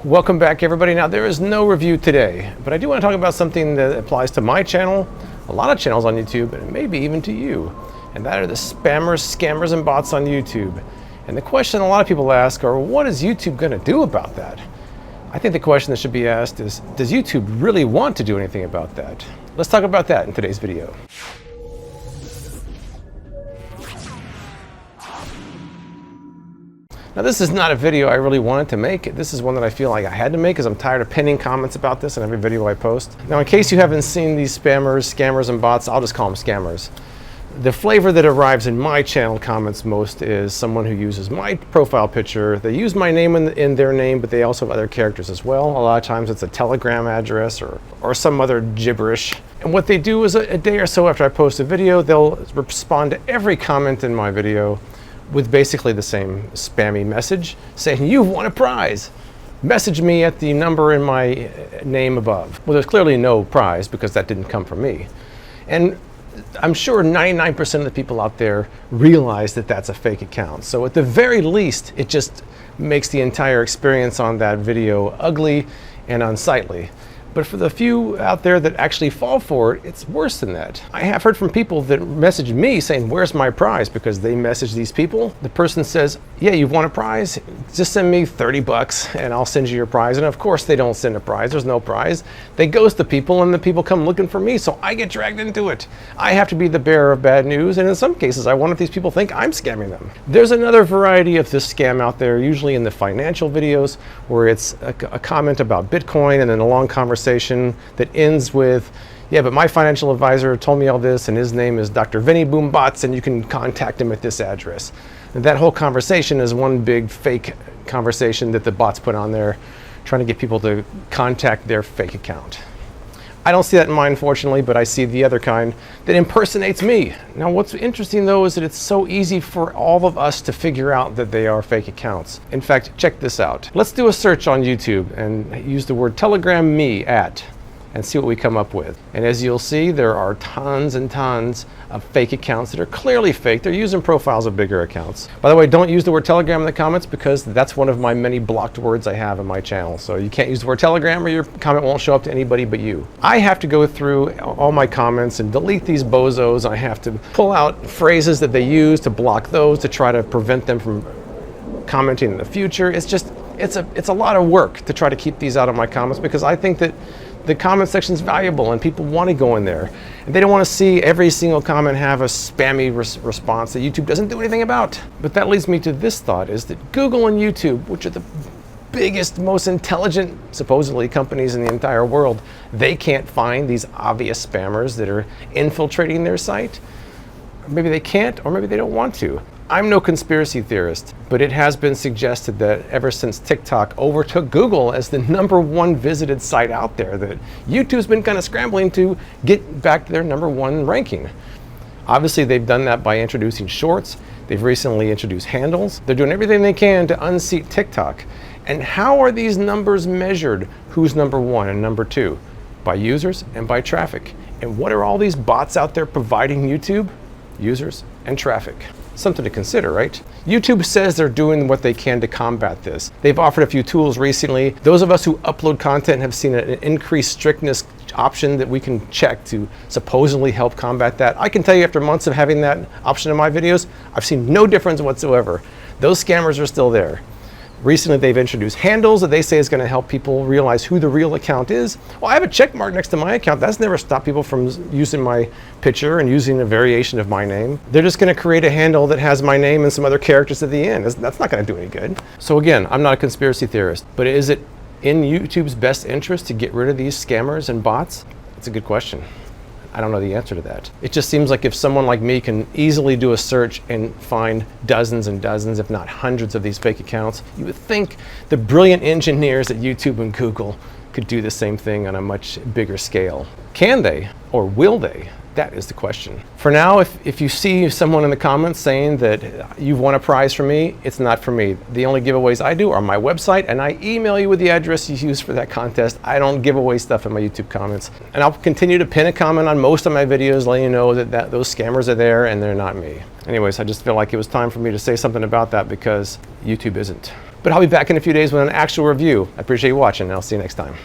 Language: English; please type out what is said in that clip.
Welcome back, everybody. Now, there is no review today, but I do want to talk about something that applies to my channel, a lot of channels on YouTube, and maybe even to you. And that are the spammers, scammers, and bots on YouTube. And the question a lot of people ask are, what is YouTube going to do about that? I think the question that should be asked is, does YouTube really want to do anything about that? Let's talk about that in today's video. Now, this is not a video I really wanted to make. This is one that I feel like I had to make because I'm tired of pinning comments about this in every video I post. Now, in case you haven't seen these spammers, scammers, and bots, I'll just call them scammers. The flavor that arrives in my channel comments most is someone who uses my profile picture. They use my name in their name, but they also have other characters as well. A lot of times it's a Telegram address or some other gibberish. And what they do is a day or so after I post a video, they'll respond to every comment in my video with basically the same spammy message saying, "You've won a prize. Message me at the number in my name above." Well, there's clearly no prize because that didn't come from me. And I'm sure 99% of the people out there realize that that's a fake account. So at the very least, it just makes the entire experience on that video ugly and unsightly. But for the few out there that actually fall for it, it's worse than that. I have heard from people that message me saying, "Where's my prize?" because they message these people. The person says, "Yeah, you've won a prize. Just send me $30 and I'll send you your prize." And of course they don't send a prize. There's no prize. They ghost the people and the people come looking for me, so I get dragged into it. I have to be the bearer of bad news, and in some cases I wonder if these people think I'm scamming them. There's another variety of this scam out there, usually in the financial videos, where it's a comment about Bitcoin and then a long conversation that ends with, "Yeah, but my financial advisor told me all this, and his name is Dr. Vinny Boombots, and you can contact him at this address." And that whole conversation is one big fake conversation that the bots put on there, trying to get people to contact their fake account. I don't see that in mine, unfortunately, but I see the other kind that impersonates me. Now, what's interesting, though, is that it's so easy for all of us to figure out that they are fake accounts. In fact, check this out. Let's do a search on YouTube and use the word Telegram me at and see what we come up with. And as you'll see, there are tons and tons of fake accounts that are clearly fake. They're using profiles of bigger accounts. By the way, don't use the word Telegram in the comments because that's one of my many blocked words I have in my channel. So you can't use the word Telegram or your comment won't show up to anybody but you. I have to go through all my comments and delete these bozos. I have to pull out phrases that they use to block those, to try to prevent them from commenting in the future. It's a lot of work to try to keep these out of my comments because I think that the comment section is valuable and people want to go in there. And they don't want to see every single comment have a spammy response that YouTube doesn't do anything about. But that leads me to this thought, is that Google and YouTube, which are the biggest, most intelligent, supposedly, companies in the entire world, they can't find these obvious spammers that are infiltrating their site. Maybe they can't, or maybe they don't want to. I'm no conspiracy theorist, but it has been suggested that ever since TikTok overtook Google as the #1 visited site out there, that YouTube's been kind of scrambling to get back to their #1 ranking. Obviously, they've done that by introducing shorts. They've recently introduced handles. They're doing everything they can to unseat TikTok. And how are these numbers measured? Who's #1 and #2? By users and by traffic. And what are all these bots out there providing YouTube? Users and traffic. Something to consider, right? YouTube says they're doing what they can to combat this. They've offered a few tools recently. Those of us who upload content have seen an increased strictness option that we can check to supposedly help combat that. I can tell you, after months of having that option in my videos, I've seen no difference whatsoever. Those scammers are still there. Recently, they've introduced handles that they say is going to help people realize who the real account is. Well, I have a check mark next to my account. That's never stopped people from using my picture and using a variation of my name. They're just going to create a handle that has my name and some other characters at the end. That's not going to do any good. So again, I'm not a conspiracy theorist, but is it in YouTube's best interest to get rid of these scammers and bots? It's a good question. I don't know the answer to that. It just seems like if someone like me can easily do a search and find dozens and dozens, if not hundreds of these fake accounts, you would think the brilliant engineers at YouTube and Google could do the same thing on a much bigger scale. Can they, or will they? That is the question. For now, if you see someone in the comments saying that you've won a prize from me, it's not for me. The only giveaways I do are my website, and I email you with the address you use for that contest. I don't give away stuff in my YouTube comments. And I'll continue to pin a comment on most of my videos, letting you know that those scammers are there and they're not me. Anyways, I just feel like it was time for me to say something about that because YouTube isn't. But I'll be back in a few days with an actual review. I appreciate you watching, and I'll see you next time.